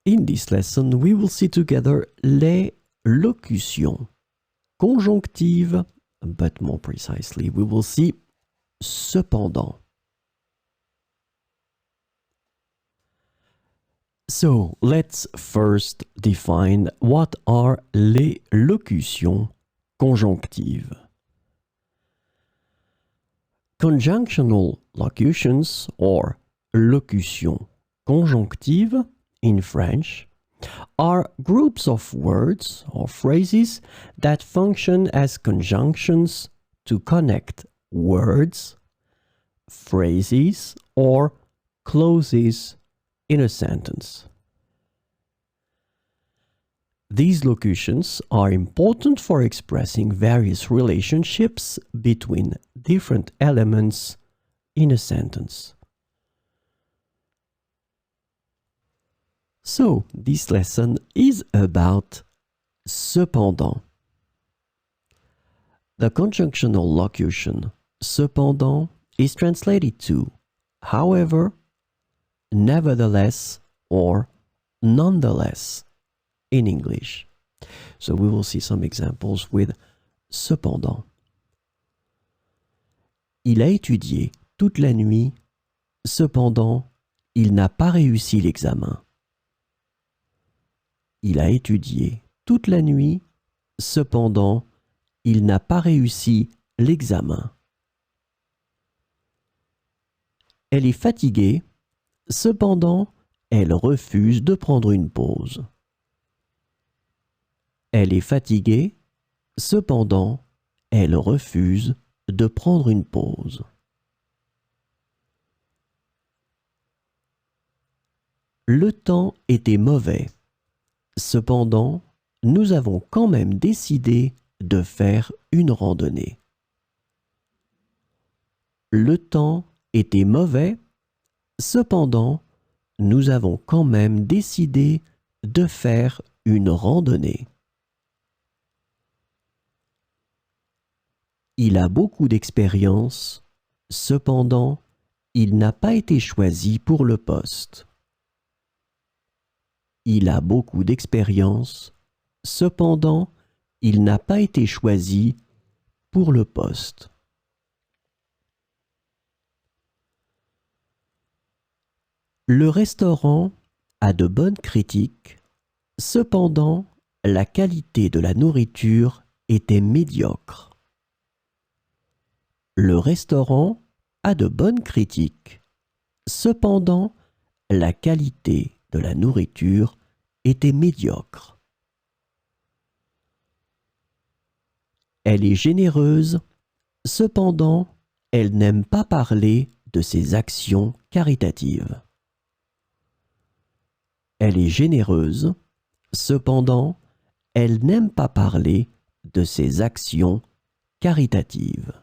In this lesson, we will see together les locutions, conjonctives, but more precisely, we will see cependant. So, let's first define what are les locutions conjonctives. Conjunctional locutions, or locutions conjonctives in French, are groups of words or phrases that function as conjunctions to connect words, phrases, or clauses in a sentence. These locutions are important for expressing various relationships between different elements in a sentence. So, this lesson is about cependant. The conjunctional locution cependant is translated to however, nevertheless, or nonetheless in English. So we will see some examples with cependant. Il a étudié toute la nuit, cependant, il n'a pas réussi l'examen. Il a étudié toute la nuit, cependant, il n'a pas réussi l'examen. Elle est fatiguée, cependant, elle refuse de prendre une pause. Elle est fatiguée, cependant, elle refuse de prendre une pause. Le temps était mauvais. Cependant, nous avons quand même décidé de faire une randonnée. Le temps était mauvais. Cependant, nous avons quand même décidé de faire une randonnée. Il a beaucoup d'expérience. Cependant, il n'a pas été choisi pour le poste. Il a beaucoup d'expérience. Cependant, il n'a pas été choisi pour le poste. Le restaurant a de bonnes critiques. Cependant, la qualité de la nourriture était médiocre. Le restaurant a de bonnes critiques. Cependant, la qualité de la nourriture était médiocre. Elle est généreuse. Cependant, elle n'aime pas parler de ses actions caritatives. Elle est généreuse. Cependant, elle n'aime pas parler de ses actions caritatives.